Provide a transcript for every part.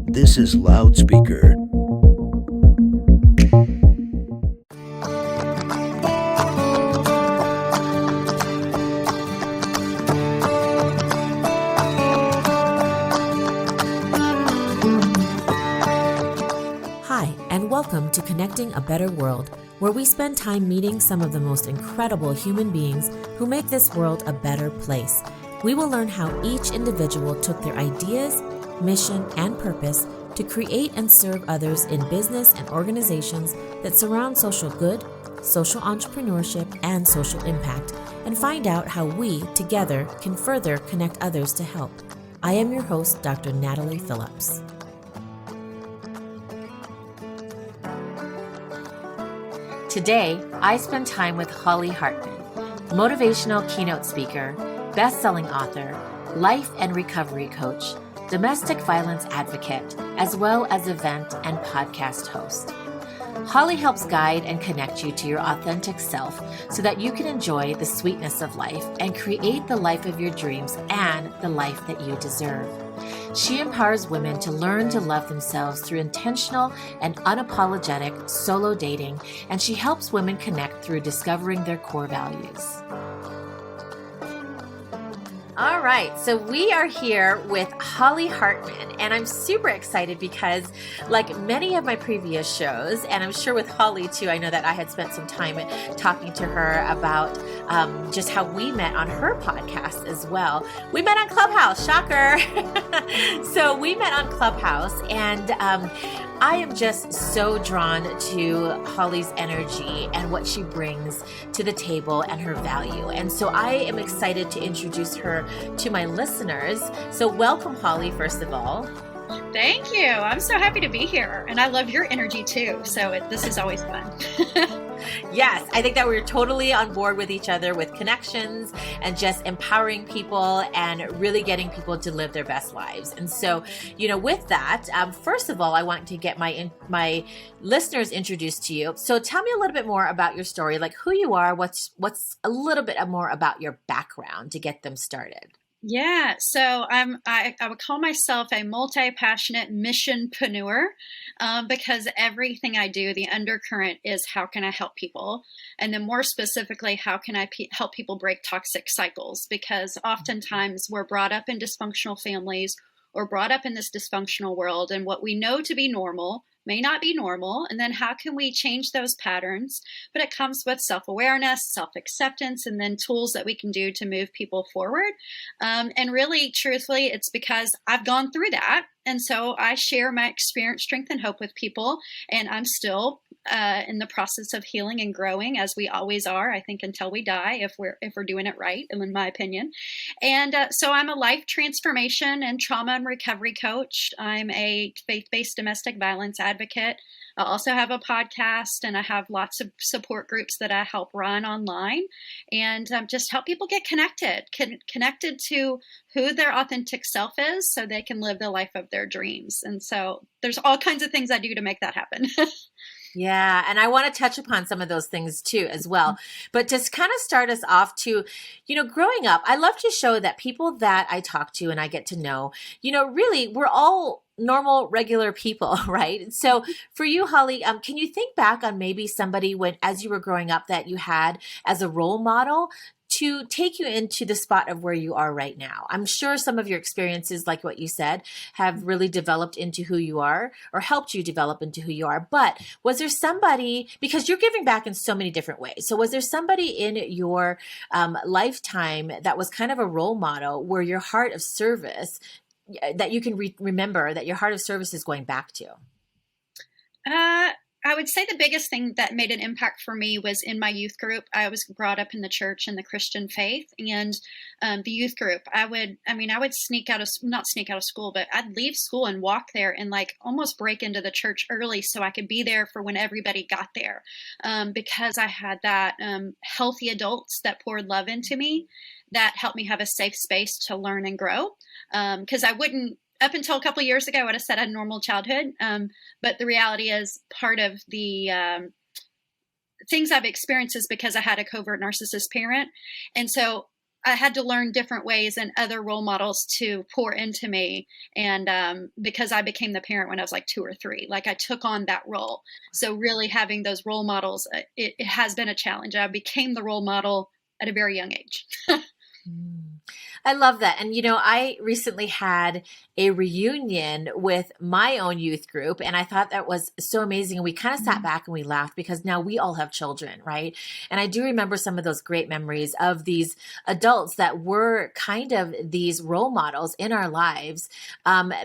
This is Loudspeaker. Hi, and welcome to Connecting a Better World, where we spend time meeting some of the most incredible human beings who make this world a better place. We will learn how each individual took their ideas, mission, and purpose to create and serve others in business and organizations that surround social good, social entrepreneurship, and social impact, and find out how we, together, can further connect others to help. I am your host, Dr. Natalie Phillips. Today, I spend time with Holly Hartman, motivational keynote speaker, best-selling author, life and recovery coach, domestic violence advocate, as well as event and podcast host. Holly helps guide and connect you to your authentic self so that you can enjoy the sweetness of life and create the life of your dreams and the life that you deserve. She empowers women to learn to love themselves through intentional and unapologetic solo dating, and she helps women connect through discovering their core values. All right, so we are here with Holly Hartman, and I'm super excited because, like many of my previous shows, and I'm sure with Holly too, I know that I had spent some time talking to her about just how we met on her podcast as well. We met on Clubhouse, shocker. So we met on Clubhouse, and I am just so drawn to Holly's energy and what she brings to the table and her value. And so I am excited to introduce her to my listeners. So welcome, Holly, first of all. Thank you. I'm so happy to be here. And I love your energy too. So this is always fun. Yes, I think that we're totally on board with each other with connections and just empowering people and really getting people to live their best lives. And so, with that, first of all, I want to get my listeners introduced to you. So tell me a little bit more about your story, like who you are, what's a little bit more about your background to get them started. Yeah, so I would call myself a multi-passionate missionpreneur because everything I do, the undercurrent is how can I help people? And then more specifically, how can I help people break toxic cycles? Because oftentimes we're brought up in dysfunctional families or brought up in this dysfunctional world, and what we know to be normal may not be normal. And then how can we change those patterns? But it comes with self-awareness, self-acceptance, and then tools that we can do to move people forward. And really, truthfully, it's because I've gone through that. And so I share my experience, strength, and hope with people. And I'm still in the process of healing and growing, as we always are, I think, until we die, if we're doing it right, in my opinion. And so I'm a life transformation and trauma and recovery coach. I'm a faith-based domestic violence advocate. I also have a podcast, and I have lots of support groups that I help run online, and just help people get connected to who their authentic self is so they can live the life of their dreams. And so there's all kinds of things I do to make that happen. Yeah. And I want to touch upon some of those things too, as well. But just kind of start us off to, growing up, I love to show that people that I talk to and I get to know, really, we're all normal, regular people, right? So for you, Holly, can you think back on maybe somebody as you were growing up that you had as a role model to take you into the spot of where you are right now? I'm sure some of your experiences, like what you said, have really developed into who you are or helped you develop into who you are. But was there somebody, because you're giving back in so many different ways, so was there somebody in your lifetime that was kind of a role model where your heart of service, that you can remember that your heart of service is going back to? I would say the biggest thing that made an impact for me was in my youth group. I was brought up in the church and the Christian faith, and the youth group, I would not sneak out of school, but I'd leave school and walk there and like almost break into the church early so I could be there for when everybody got there, because I had that healthy adults that poured love into me that helped me have a safe space to learn and grow. Because I wouldn't, up until a couple of years ago, I would have said I had a normal childhood. But the reality is part of the things I've experienced is because I had a covert narcissist parent. And so I had to learn different ways and other role models to pour into me. And because I became the parent when I was like 2 or 3, like I took on that role. So really having those role models, it has been a challenge. I became the role model at a very young age. Mm. I love that. And, I recently had a reunion with my own youth group, and I thought that was so amazing. And we kind of sat back and we laughed because now we all have children, right? And I do remember some of those great memories of these adults that were kind of these role models in our lives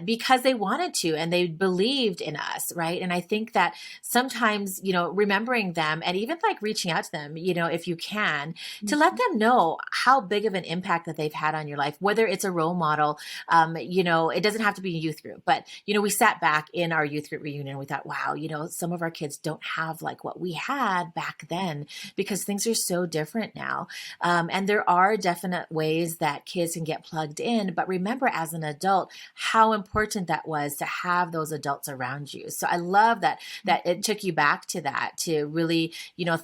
because they wanted to and they believed in us, right? And I think that sometimes, remembering them and even like reaching out to them, if you can, to let them know how big of an impact that they've had on your life, whether it's a role model, it doesn't have to be a youth group, but, we sat back in our youth group reunion and we thought, wow, some of our kids don't have like what we had back then because things are so different now. And there are definite ways that kids can get plugged in, but remember as an adult, how important that was to have those adults around you. So I love that it took you back to that, to really,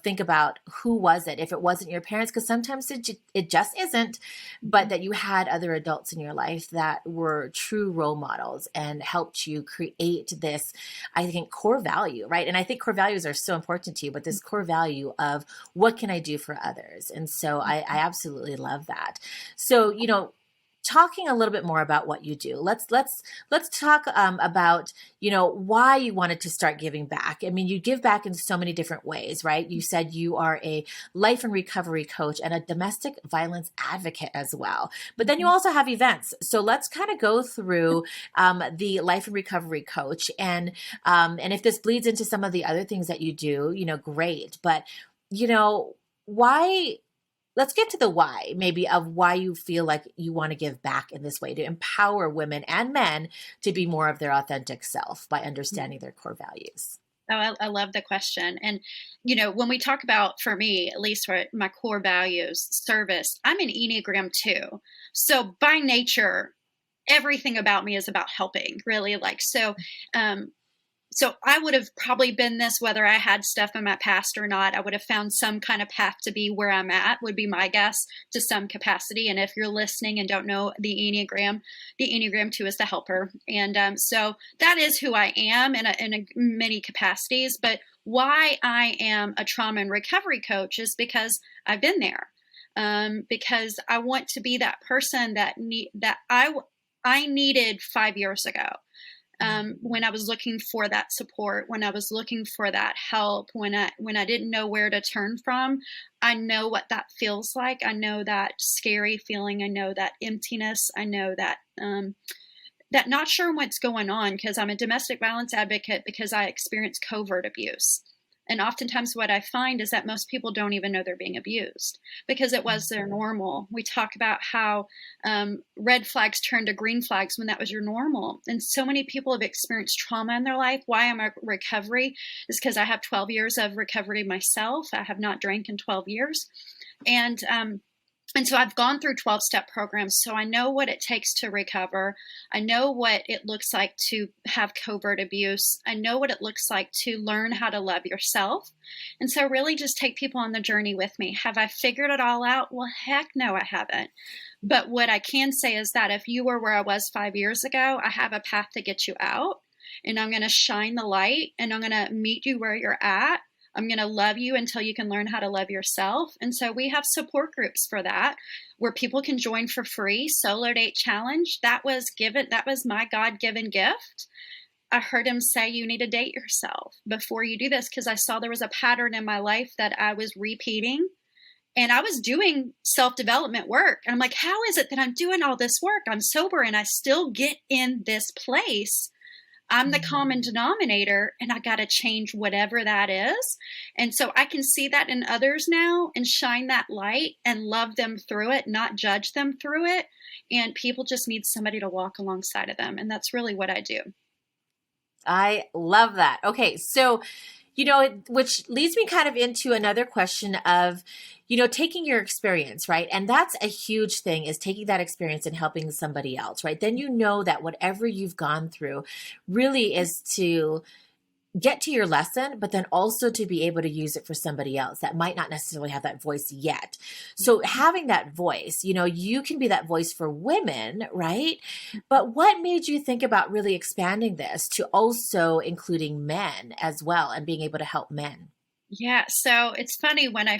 think about who was it, if it wasn't your parents, because sometimes it just isn't, but that you had other adults in your life that were true role models and helped you create this, I think, core value, right? And I think core values are so important to you, but this core value of what can I do for others? And so I absolutely love that. So, talking a little bit more about what you do, let's talk about why you wanted to start giving back. I mean, you give back in so many different ways, right? You said you are a life and recovery coach and a domestic violence advocate as well, but then you also have events. So let's kind of go through the life and recovery coach, and if this bleeds into some of the other things that you do, great. But why? Let's get to the why, maybe, of why you feel like you want to give back in this way to empower women and men to be more of their authentic self by understanding their core values. Oh, I love the question. And, when we talk about, for me, at least for my core values, service, I'm an Enneagram 2. So by nature, everything about me is about helping, really. So I would have probably been this, whether I had stuff in my past or not. I would have found some kind of path to be where I'm at, would be my guess, to some capacity. And if you're listening and don't know the Enneagram 2 is the helper. And so that is who I am in many capacities. But why I am a trauma and recovery coach is because I've been there. Because I want to be that person that I needed 5 years ago. When I was looking for that support, when I was looking for that help, when I didn't know where to turn from, I know what that feels like. I know that scary feeling. I know that emptiness. I know that that not sure what's going on, because I'm a domestic violence advocate because I experienced covert abuse. And oftentimes what I find is that most people don't even know they're being abused because it was their normal. We talk about how red flags turn to green flags when that was your normal. And so many people have experienced trauma in their life. Why I'm a recovery is because I have 12 years of recovery myself. I have not drank in 12 years. And so I've gone through 12-step programs, so I know what it takes to recover. I know what it looks like to have covert abuse. I know what it looks like to learn how to love yourself. And so really just take people on the journey with me. Have I figured it all out? Well, heck no, I haven't. But what I can say is that if you were where I was 5 years ago, I have a path to get you out. And I'm going to shine the light, and I'm going to meet you where you're at. I'm going to love you until you can learn how to love yourself. And so we have support groups for that, where people can join for free. Solo Date Challenge, that was my God-given gift. I heard him say, you need to date yourself before you do this, because I saw there was a pattern in my life that I was repeating. And I was doing self-development work. And I'm like, how is it that I'm doing all this work? I'm sober and I still get in this place. I'm the common denominator, and I got to change whatever that is. And so I can see that in others now and shine that light and love them through it, not judge them through it. And people just need somebody to walk alongside of them. And that's really what I do. I love that. Okay. So, which leads me kind of into another question of, taking your experience, right? And that's a huge thing, is taking that experience and helping somebody else, right? Then that whatever you've gone through really is to get to your lesson, but then also to be able to use it for somebody else that might not necessarily have that voice yet. So having that voice, you can be that voice for women, right? But what made you think about really expanding this to also including men as well and being able to help men? Yeah, so it's funny when I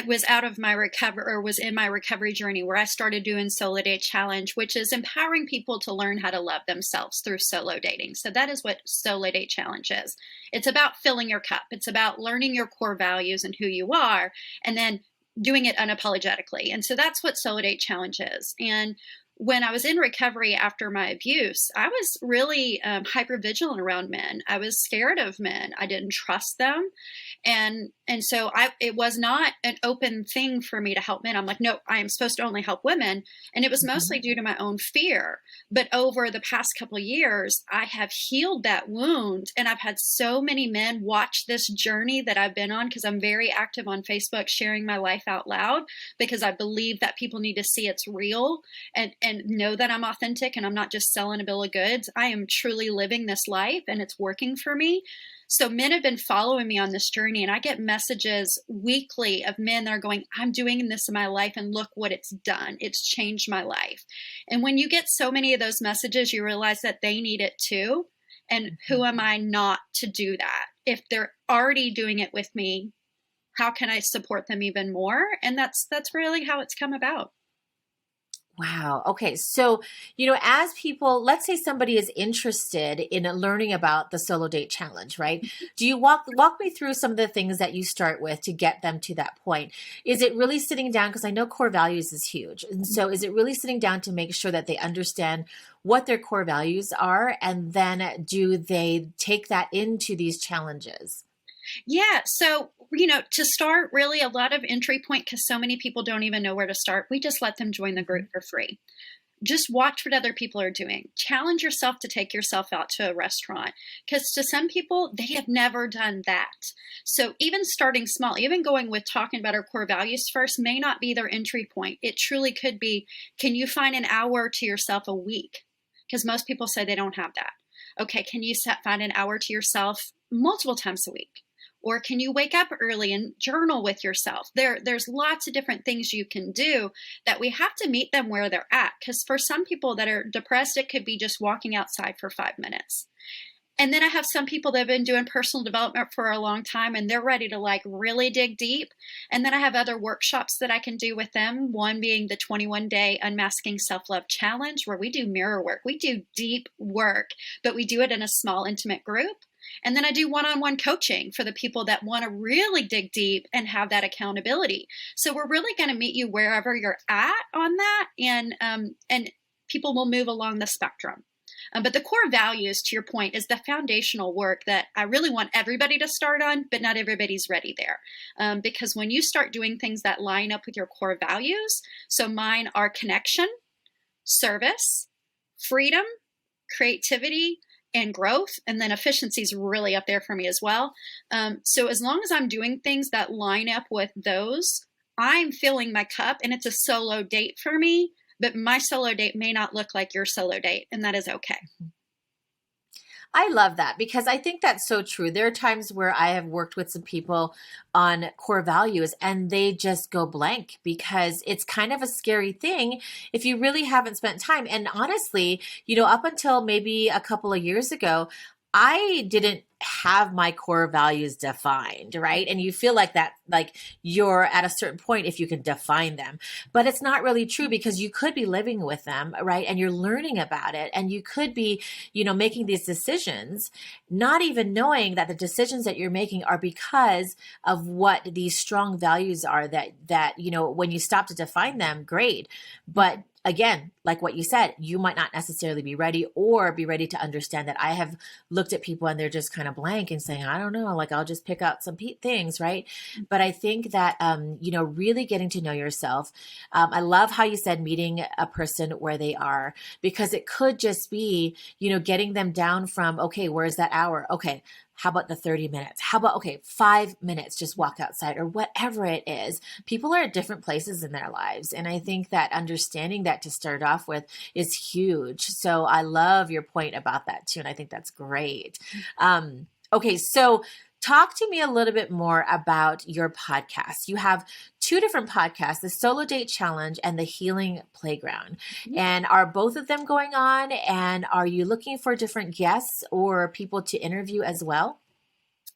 was out of my recovery or was in my recovery journey where I started doing solo date challenge, which is empowering people to learn how to love themselves through solo dating. So that is what solo date challenge is. It's about filling your cup. It's about learning your core values and who you are, and then doing it unapologetically. And so that's what solo date challenge is. And when I was in recovery after my abuse, I was really hyper vigilant around men. I was scared of men. I didn't trust them. And so it was not an open thing for me to help men. I'm like, no, I am supposed to only help women. And it was mostly due to my own fear. But over the past couple of years, I have healed that wound. And I've had so many men watch this journey that I've been on, because I'm very active on Facebook sharing my life out loud, because I believe that people need to see it's real and know that I'm authentic and I'm not just selling a bill of goods. I am truly living this life and it's working for me. So men have been following me on this journey, and I get messages weekly of men that are going, I'm doing this in my life and look what it's done. It's changed my life. And when you get so many of those messages, you realize that they need it too. And who am I not to do that? If they're already doing it with me, how can I support them even more? And that's really how it's come about. Wow. Okay. So, as people, let's say somebody is interested in learning about the solo date challenge, right? Do you walk me through some of the things that you start with to get them to that point? Is it really sitting down? Because I know core values is huge. And so is it really sitting down to make sure that they understand what their core values are? And then do they take that into these challenges? Yeah. So, to start, really a lot of entry point, because so many people don't even know where to start. We just let them join the group for free. Just watch what other people are doing. Challenge yourself to take yourself out to a restaurant, because to some people, they have never done that. So even starting small, even going with talking about our core values first may not be their entry point. It truly could be, can you find an hour to yourself a week? Because most people say they don't have that. Okay, can you find an hour to yourself multiple times a week? Or can you wake up early and journal with yourself? There's lots of different things you can do that we have to meet them where they're at. Because for some people that are depressed, it could be just walking outside for 5 minutes. And then I have some people that have been doing personal development for a long time and they're ready to really dig deep. And then I have other workshops that I can do with them. One being the 21-day Unmasking Self-Love Challenge, where we do mirror work. We do deep work, but we do it in a small, intimate group. And then I do one-on-one coaching for the people that want to really dig deep and have that accountability. So we're really going to meet you wherever you're at on that, and people will move along the spectrum. But the core values, to your point, is the foundational work that I really want everybody to start on, but not everybody's ready there. Because when you start doing things that line up with your core values, so mine are connection, service, freedom, creativity, and growth, and then efficiency is really up there for me as well. So as long as I'm doing things that line up with those, I'm filling my cup, and it's a solo date for me, but my solo date may not look like your solo date, and that is okay. I love that, because I think that's so true. There are times where I have worked with some people on core values and they just go blank, because it's kind of a scary thing if you really haven't spent time. And honestly, up until maybe a couple of years ago, I didn't have my core values defined, right? And you feel like that, like you're at a certain point if you can define them, but it's not really true, because you could be living with them, right? And you're learning about it. And you could be, making these decisions, not even knowing that the decisions that you're making are because of what these strong values are that, when you stop to define them, great. But again, like what you said, you might not necessarily be ready to understand that. I have looked at people and they're just kind of blank and saying, I don't know, I'll just pick out some things, right? But I think that, really getting to know yourself. I love how you said meeting a person where they are, because it could just be, getting them down from, okay, where's that hour? Okay, How about the 30 minutes? How about, okay, 5 minutes, just walk outside or whatever it is. People are at different places in their lives. And I think that understanding that to start off with is huge. So I love your point about that too. And I think that's great. Okay. So talk to me a little bit more about your podcast. You have two different podcasts, the Solo Date Challenge and the Healing Playground. And are both of them going on? And are you looking for different guests or people to interview as well?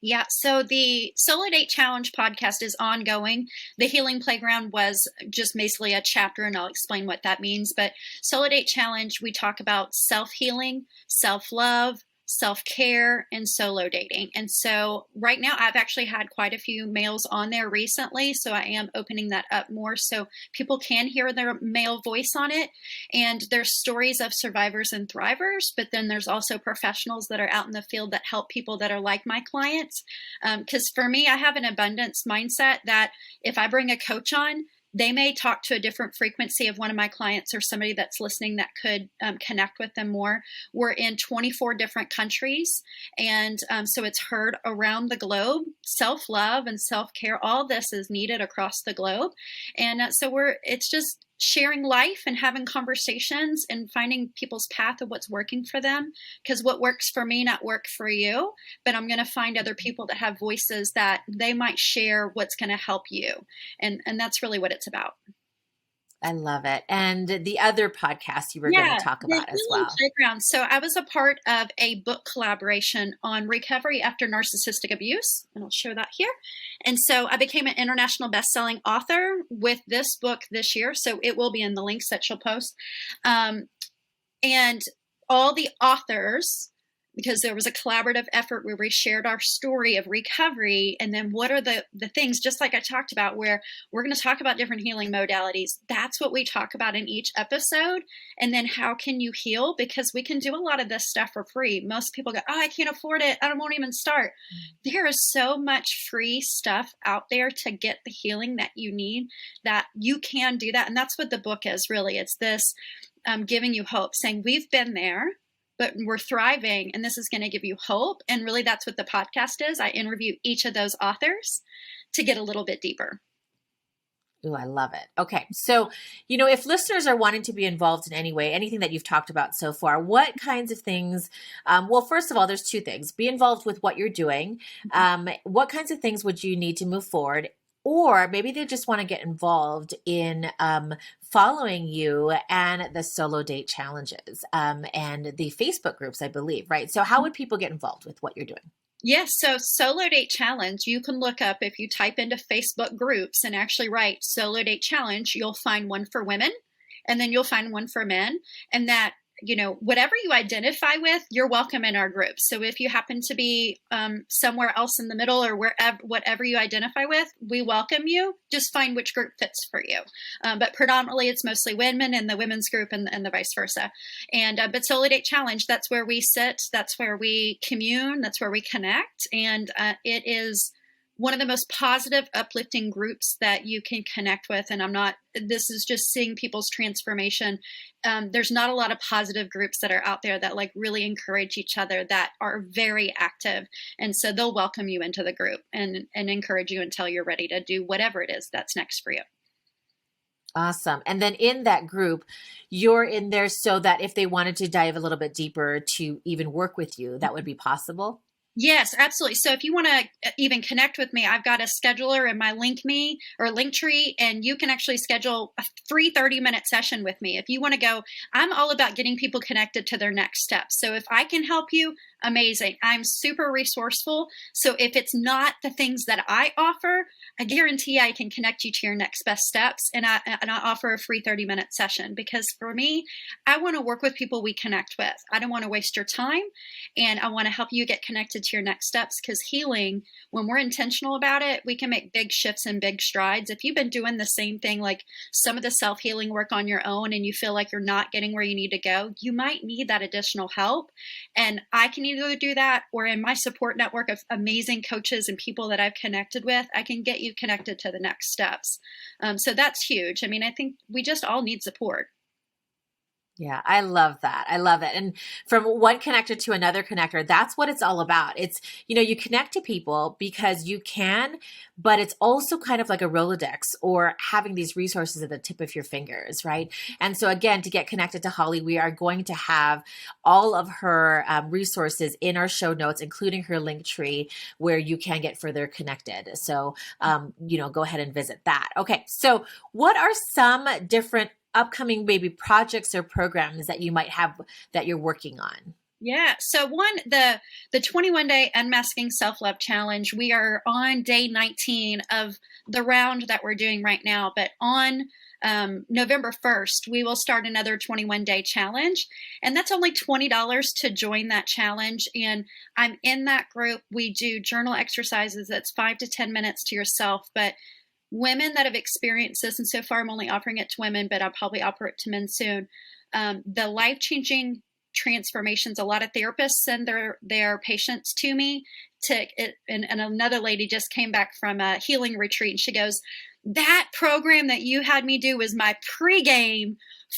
Yeah, so the Solo Date Challenge podcast is ongoing. The Healing Playground was just basically a chapter, and I'll explain what that means. But Solo Date Challenge, we talk about self-healing, self-love, self-care, and solo dating. And so right now I've actually had quite a few males on there recently, so I am opening that up more so people can hear their male voice on it. And there's stories of survivors and thrivers, but then there's also professionals that are out in the field that help people that are like my clients. Because for me, I have an abundance mindset that if I bring a coach on, they may talk to a different frequency of one of my clients or somebody that's listening that could connect with them more. We're in 24 different countries. And so it's heard around the globe. Self-love and self-care, all this is needed across the globe. And so it's just sharing life and having conversations and finding people's path of what's working for them. Because what works for me, not work for you. But I'm going to find other people that have voices that they might share what's going to help you. And that's really what it's about. I love it. And the other podcast you were going to talk about as well. Playground. So I was a part of a book collaboration on recovery after narcissistic abuse, and I'll show that here. And so I became an international best-selling author with this book this year. So it will be in the links that she'll post. And all the authors, because there was a collaborative effort where we shared our story of recovery, and then what are the things, just like I talked about, where we're going to talk about different healing modalities. That's what we talk about in each episode. And then how can you heal? Because we can do a lot of this stuff for free. Most people go, oh, I can't afford it. I won't even start. There is so much free stuff out there to get the healing that you need, that you can do that. And that's what the book is really. It's this giving you hope, saying we've been there, but we're thriving, and this is going to give you hope. And really, that's what the podcast is. I interview each of those authors to get a little bit deeper. Oh, I love it. Okay. So, if listeners are wanting to be involved in any way, anything that you've talked about so far, what kinds of things, well, first of all, there's two things. Be involved with what you're doing. What kinds of things would you need to move forward? Or maybe they just want to get involved in following you and the solo date challenges and the Facebook groups, I believe, right? So how would people get involved with what you're doing? Yes. So Solo Date Challenge, you can look up if you type into Facebook groups and actually write Solo Date Challenge, you'll find one for women and then you'll find one for men. And that, whatever you identify with, you're welcome in our group. So if you happen to be somewhere else in the middle or whatever you identify with, we welcome you. Just find which group fits for you. But predominantly, it's mostly women in the women's group and the vice versa. And but Solo Date Challenge, that's where we sit. That's where we commune. That's where we connect. And it is one of the most positive, uplifting groups that you can connect with. And this is just seeing people's transformation. There's not a lot of positive groups that are out there that really encourage each other, that are very active. And so they'll welcome you into the group and encourage you until you're ready to do whatever it is that's next for you. Awesome. And then in that group, you're in there so that if they wanted to dive a little bit deeper to even work with you, that would be possible? Yes, absolutely. So if you want to even connect with me, I've got a scheduler in my Linktree, and you can actually schedule a free 30-minute session with me. If you want to go, I'm all about getting people connected to their next steps. So if I can help you, amazing. I'm super resourceful. So if it's not the things that I offer, I guarantee I can connect you to your next best steps. And I offer a free 30-minute session, because for me, I want to work with people we connect with. I don't want to waste your time, and I want to help you get connected to your next steps, because healing, when we're intentional about it, we can make big shifts and big strides. If you've been doing the same thing, like some of the self-healing work on your own, and you feel like you're not getting where you need to go, you might need that additional help. And I can either do that, or in my support network of amazing coaches and people that I've connected with, I can get you connected to the next steps. So that's huge. I mean, I think we just all need support. Yeah, I love that. I love it. And from one connector to another connector, that's what it's all about. It's, you connect to people because you can, but it's also kind of like a Rolodex or having these resources at the tip of your fingers, right? And so, again, to get connected to Holly, we are going to have all of her resources in our show notes, including her link tree where you can get further connected. So, go ahead and visit that. Okay. So, what are some different upcoming maybe projects or programs that you might have that you're working on? Yeah. So the 21-day Unmasking Self-Love Challenge, we are on day 19 of the round that we're doing right now. But on November 1st, we will start another 21-day challenge. And that's only $20 to join that challenge. And I'm in that group. We do journal exercises. That's 5 to 10 minutes to yourself. But women that have experienced this, and so far I'm only offering it to women, but I'll probably offer it to men soon. The life-changing transformations. A lot of therapists send their patients to me and another lady just came back from a healing retreat, and she goes, "That program that you had me do was my pregame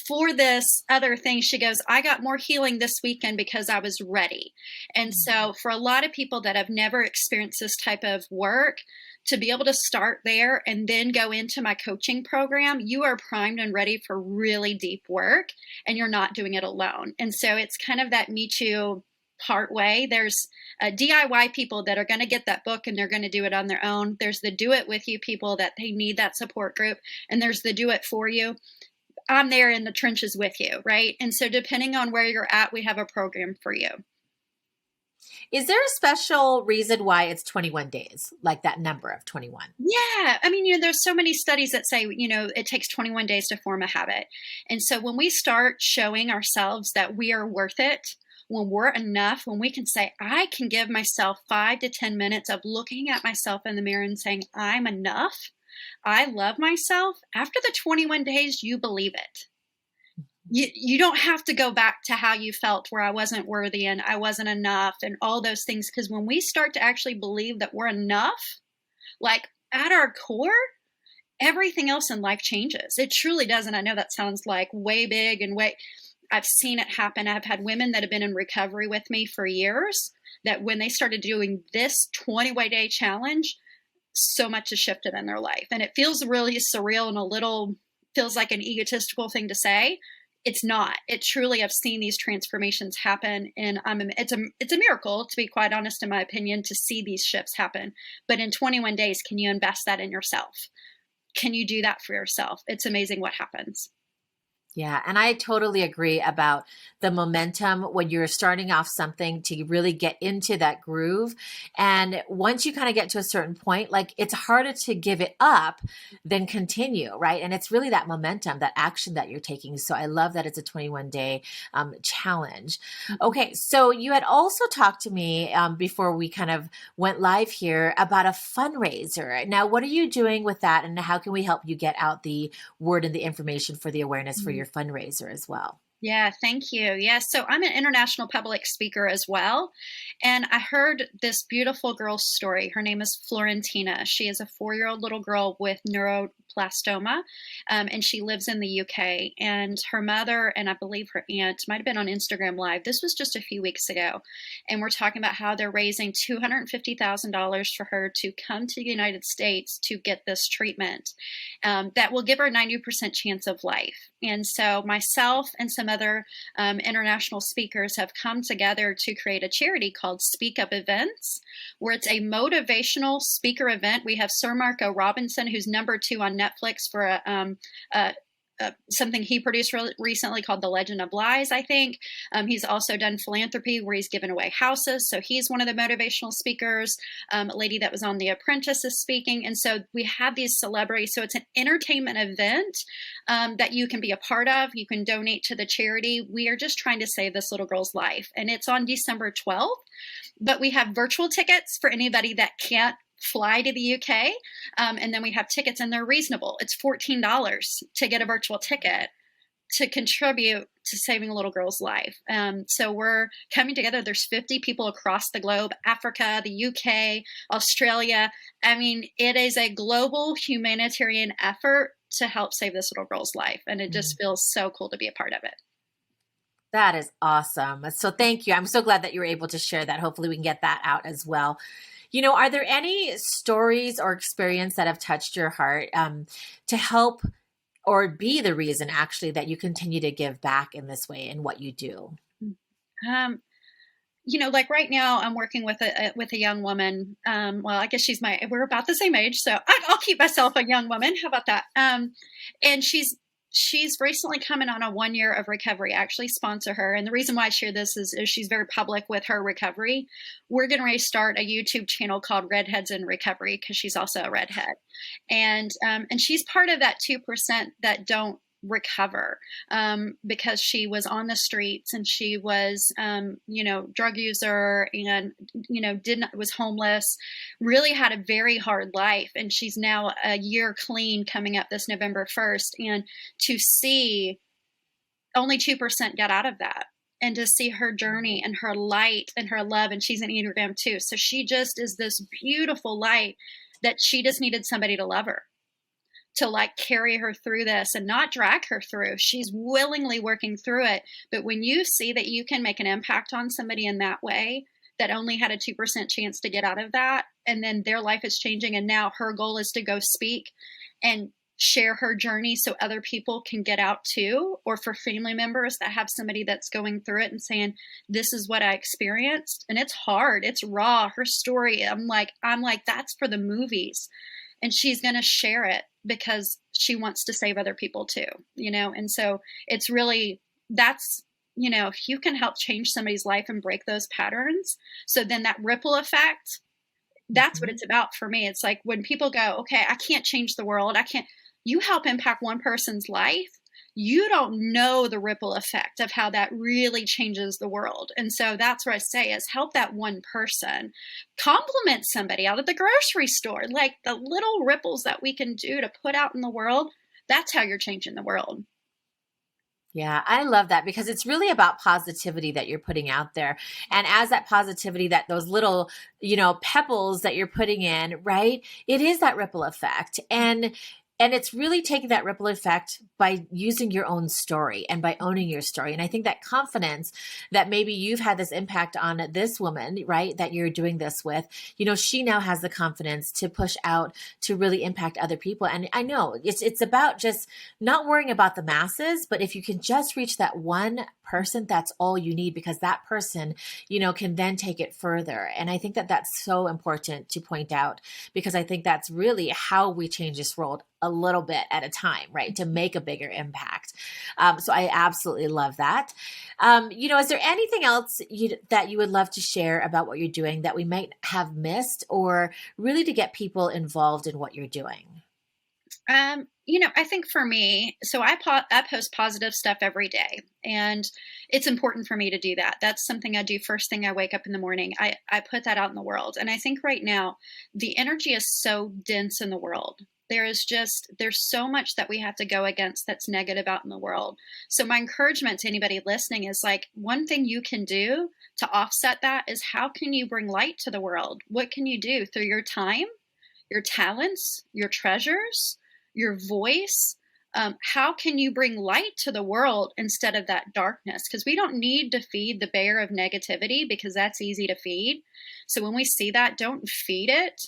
for this other thing." She goes, "I got more healing this weekend because I was ready." And so for a lot of people that have never experienced this type of work, to be able to start there and then go into my coaching program, you are primed and ready for really deep work, and you're not doing it alone. And so it's kind of that Me Too part way. There's DIY people that are going to get that book and they're going to do it on their own. There's the do it with you people that they need that support group. And there's the do it for you. I'm there in the trenches with you, right? And so depending on where you're at, we have a program for you. Is there a special reason why it's 21 days, like that number of 21? Yeah. I mean, there's so many studies that say, it takes 21 days to form a habit. And so when we start showing ourselves that we are worth it, when we're enough, when we can say, I can give myself 5 to 10 minutes of looking at myself in the mirror and saying, I'm enough, I love myself. After the 21 days, you believe it. You don't have to go back to how you felt where I wasn't worthy and I wasn't enough and all those things. Because when we start to actually believe that we're enough, like at our core, everything else in life changes. It truly does. And I know that sounds like way big and I've seen it happen. I've had women that have been in recovery with me for years that when they started doing this 20-day challenge, so much has shifted in their life. And it feels really surreal and feels like an egotistical thing to say. It's not. It truly, I've seen these transformations happen, and it's a miracle, to be quite honest, in my opinion, to see these shifts happen. But in 21 days, can you invest that in yourself? Can you do that for yourself? It's amazing what happens. Yeah. And I totally agree about the momentum when you're starting off something to really get into that groove. And once you kind of get to a certain point, like it's harder to give it up than continue, right? And it's really that momentum, that action that you're taking. So I love that it's a 21-day challenge. Okay. So you had also talked to me before we kind of went live here about a fundraiser. Now, what are you doing with that? And how can we help you get out the word and the information for the awareness for your fundraiser as well? Yeah, thank you. Yes, so I'm an international public speaker as well. And I heard this beautiful girl's story. Her name is Florentina. She is a 4-year-old little girl with neuroblastoma, and she lives in the UK. And her mother and I believe her aunt might have been on Instagram Live. This was just a few weeks ago. And we're talking about how they're raising $250,000 for her to come to the United States to get this treatment that will give her a 90% chance of life. And so myself and some other international speakers have come together to create a charity called Speak Up Events, where it's a motivational speaker event. We have Sir Marco Robinson, who's #2 on Netflix for something he produced recently called The Legend of Lies, I think. He's also done philanthropy where he's given away houses. So he's one of the motivational speakers. A lady that was on The Apprentice is speaking. And so we have these celebrities. So it's an entertainment event that you can be a part of. You can donate to the charity. We are just trying to save this little girl's life. And it's on December 12th. But we have virtual tickets for anybody that can't fly to the UK. And then we have tickets and they're reasonable. It's $14 to get a virtual ticket to contribute to saving a little girl's life. So we're coming together. There's 50 people across the globe, Africa, the UK, Australia. I mean, it is a global humanitarian effort to help save this little girl's life. And it just feels so cool to be a part of it. That is awesome. So thank you. I'm so glad that you were able to share that. Hopefully we can get that out as well. Are there any stories or experience that have touched your heart to help or be the reason actually that you continue to give back in this way in what you do? Um, like right now I'm working with a young woman. Well, I guess we're about the same age, so I'll keep myself a young woman. How about that? And she's recently coming on a 1 year of recovery. I actually sponsor her. And the reason why I share this is she's very public with her recovery. We're going to start a YouTube channel called Redheads in Recovery because she's also a redhead. And she's part of that 2% that don't recover because she was on the streets and she was drug user and was homeless, really had a very hard life, and she's now a year clean coming up this November 1st. And to see only 2% get out of that, and to see her journey and her light and her love, and she's an Enneagram too, so she just is this beautiful light that she just needed somebody to love her, to like carry her through this and not drag her through. She's willingly working through it. But when you see that you can make an impact on somebody in that way, that only had a 2% chance to get out of that, and then their life is changing, and now her goal is to go speak and share her journey so other people can get out too, or for family members that have somebody that's going through it and saying, this is what I experienced. And it's hard. It's raw. Her story, I'm like, that's for the movies. And she's going to share it because she wants to save other people too, And so it's really, that's, if you can help change somebody's life and break those patterns, so then that ripple effect, that's what it's about for me. It's like when people go, okay, I can't change the world. You help impact one person's life. You don't know the ripple effect of how that really changes the world. And so that's what I say is help that one person, compliment somebody out at the grocery store, like the little ripples that we can do to put out in the world. That's how you're changing the world. Yeah, I love that because it's really about positivity that you're putting out there. And as that positivity, that those little, pebbles that you're putting in, right? It is that ripple effect. And it's really taking that ripple effect by using your own story and by owning your story. And I think that confidence that maybe you've had this impact on this woman, right, that you're doing this with, she now has the confidence to push out to really impact other people. And I know it's about just not worrying about the masses, but if you can just reach that one person, that's all you need, because that person, can then take it further. And I think that that's so important to point out, because I think that's really how we change this world a little bit at a time, right? To make a bigger impact. So I absolutely love that. Is there anything else that you would love to share about what you're doing that we might have missed, or really to get people involved in what you're doing? I think for me, so I post positive stuff every day, and it's important for me to do that. That's something I do first thing I wake up in the morning. I put that out in the world. And I think right now the energy is so dense in the world. There's so much that we have to go against that's negative out in the world. So my encouragement to anybody listening is like, one thing you can do to offset that is, how can you bring light to the world? What can you do through your time, your talents, your treasures, your voice? How can you bring light to the world instead of that darkness? Because we don't need to feed the bear of negativity, because that's easy to feed. So when we see that, don't feed it.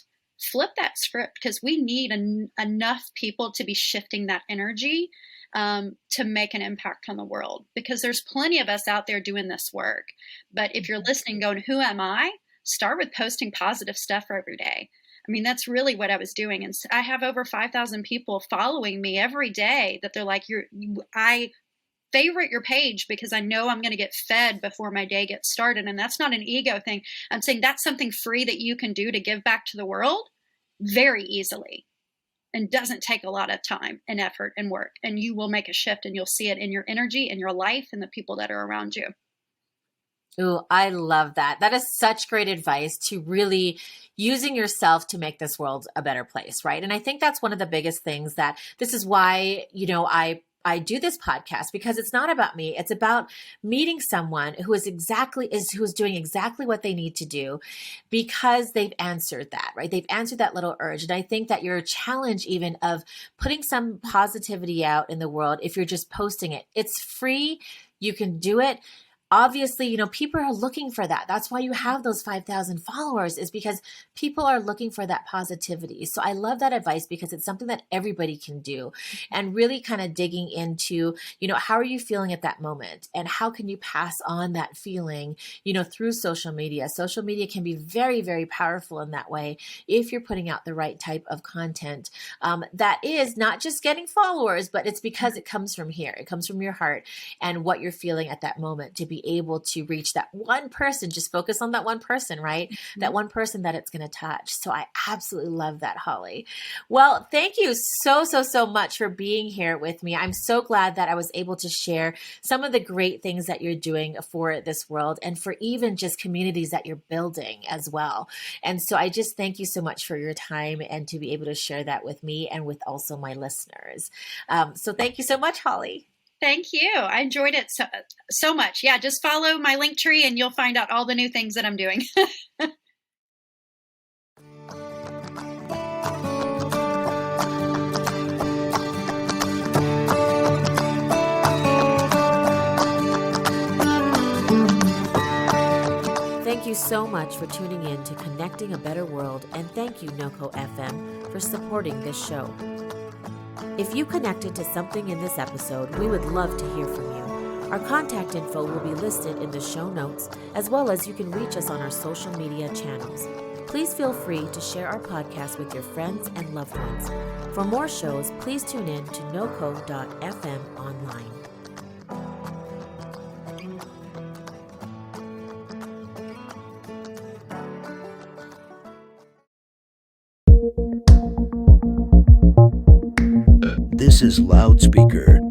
Flip that script, because we need enough people to be shifting that energy to make an impact on the world, because there's plenty of us out there doing this work. But if you're listening going, who am I? Start with posting positive stuff every day. I mean, that's really what I was doing. And I have over 5,000 people following me every day that they're like, I favorite your page because I know I'm going to get fed before my day gets started. And that's not an ego thing. I'm saying that's something free that you can do to give back to the world very easily, and doesn't take a lot of time and effort and work. And you will make a shift, and you'll see it in your energy, in your life, and the people that are around you. Oh, I love that. That is such great advice, to really using yourself to make this world a better place, right? And I think that's one of the biggest things, that this is why, I do this podcast, because it's not about me. It's about meeting someone who's doing exactly what they need to do, because they've answered that, right? They've answered that little urge. And I think that your challenge even of putting some positivity out in the world, if you're just posting it, it's free. You can do it. Obviously, people are looking for that. That's why you have those 5,000 followers, is because people are looking for that positivity. So I love that advice because it's something that everybody can do, and really kind of digging into, how are you feeling at that moment, and how can you pass on that feeling, through social media. Social media can be very, very powerful in that way if you're putting out the right type of content that is not just getting followers, but it's because it comes from here. It comes from your heart and what you're feeling at that moment, to be able to reach that one person. Just focus on that one person, right? Mm-hmm. That one person that it's going to touch. So I absolutely love that, Holly. Well, thank you so much for being here with me. I'm so glad that I was able to share some of the great things that you're doing for this world, and for even just communities that you're building as well. And so I just thank you so much for your time, and to be able to share that with me and with also my listeners. So thank you so much, Holly. Thank you. I enjoyed it so much. Yeah, just follow my link tree and you'll find out all the new things that I'm doing. Thank you so much for tuning in to Connecting a Better World, and thank you, NoCo FM, for supporting this show. If you connected to something in this episode, we would love to hear from you. Our contact info will be listed in the show notes, as well as you can reach us on our social media channels. Please feel free to share our podcast with your friends and loved ones. For more shows, please tune in to noco.fm online. This is Loudspeaker.